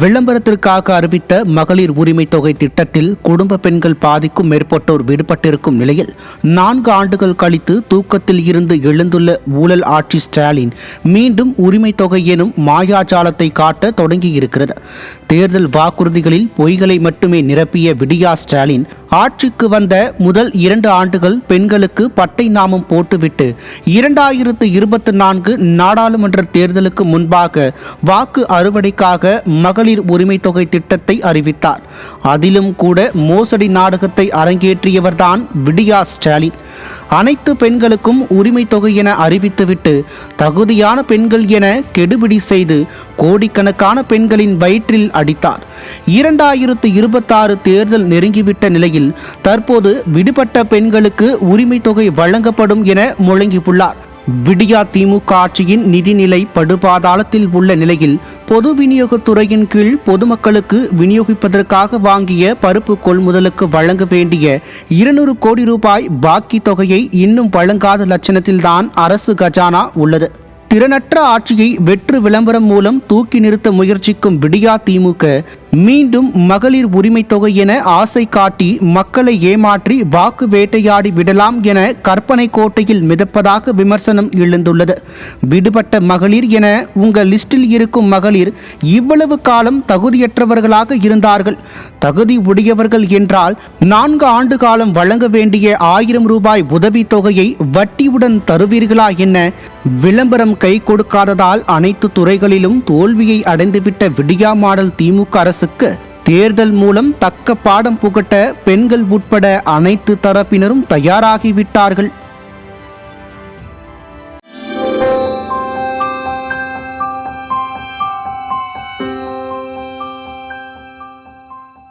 விளம்பரத்திற்காக அறிவித்த மகளிர் உரிமை தொகை திட்டத்தில் குடும்ப பெண்கள் பாதிக்கும் மேற்பட்டோர் விடுபட்டிருக்கும் நிலையில் 4 ஆண்டுகள் கழித்து தூக்கத்தில் இருந்து எழுந்துள்ள ஊழல் ஆட்சி ஸ்டாலின் மீண்டும் உரிமை தொகை எனும் மாயாஜாலத்தை காட்ட தொடங்கியிருக்கிறது. தேர்தல் வாக்குறுதிகளில் பொய்களை மட்டுமே நிரப்பிய விடியா ஸ்டாலின் ஆட்சிக்கு வந்த முதல் 2 ஆண்டுகள் பெண்களுக்கு பட்டை நாமம் போட்டுவிட்டு 2024 நாடாளுமன்ற தேர்தலுக்கு முன்பாக வாக்கு அறுவடைக்காக மகளிர் உரிமை தொகை திட்டத்தை அறிவித்தார். அதிலும் கூட மோசடி நாடகத்தை அரங்கேற்றியவர்தான் விடியா ஸ்டாலின். அனைத்து பெண்களுக்கும் உரிமை தொகை என அறிவித்துவிட்டு தகுதியான பெண்கள் என கெடுபிடி செய்து கோடிக்கணக்கான பெண்களின் வயிற்றில் அடித்தார். 2026 தேர்தல் நெருங்கிவிட்ட நிலையில் தற்போது விடுபட்ட பெண்களுக்கு உரிமை தொகை வழங்கப்படும் என முழங்கியுள்ளார். விடியா திமுக ஆட்சியின் நிதிநிலை படுபாதாளத்தில் உள்ள நிலையில் பொது விநியோகத்துறையின் கீழ் பொதுமக்களுக்கு விநியோகிப்பதற்காக வாங்கிய பருப்பு கொள்முதலுக்கு வழங்க வேண்டிய 200 கோடி ரூபாய் பாக்கி தொகையை இன்னும் வழங்காத லட்சணத்தில்தான் அரசு கஜானா உள்ளது. திறனற்ற ஆட்சியை வெற்று விளம்பரம் மூலம் தூக்கி நிறுத்த முயற்சிக்கும் விடியா திமுக மீண்டும் மகளிர் உரிமை தொகை என ஆசை காட்டி மக்களை ஏமாற்றி வாக்கு வேட்டையாடி விடலாம் என கற்பனை கோட்டையில் மிதப்பதாக விமர்சனம் எழுந்துள்ளது. விடுபட்ட மகளிர் என உங்கள் லிஸ்டில் இருக்கும் மகளிர் இவ்வளவு காலம் தகுதியற்றவர்களாக இருந்தார்கள். தகுதி உடையவர்கள் என்றால் 4 ஆண்டு காலம் வழங்க வேண்டிய 1000 ரூபாய் உதவி தொகையை வட்டியுடன் தருவீர்களா என்ன? விளம்பரம் கை கொடுக்காததால் அனைத்து துறைகளிலும் தோல்வியை அடைந்துவிட்ட விடியா மாடல் திமுக அரசுக்கு தேர்தல் மூலம் தக்க பாடம் புகட்ட பெண்கள் உட்பட அனைத்து தரப்பினரும் தயாராகிவிட்டார்கள்.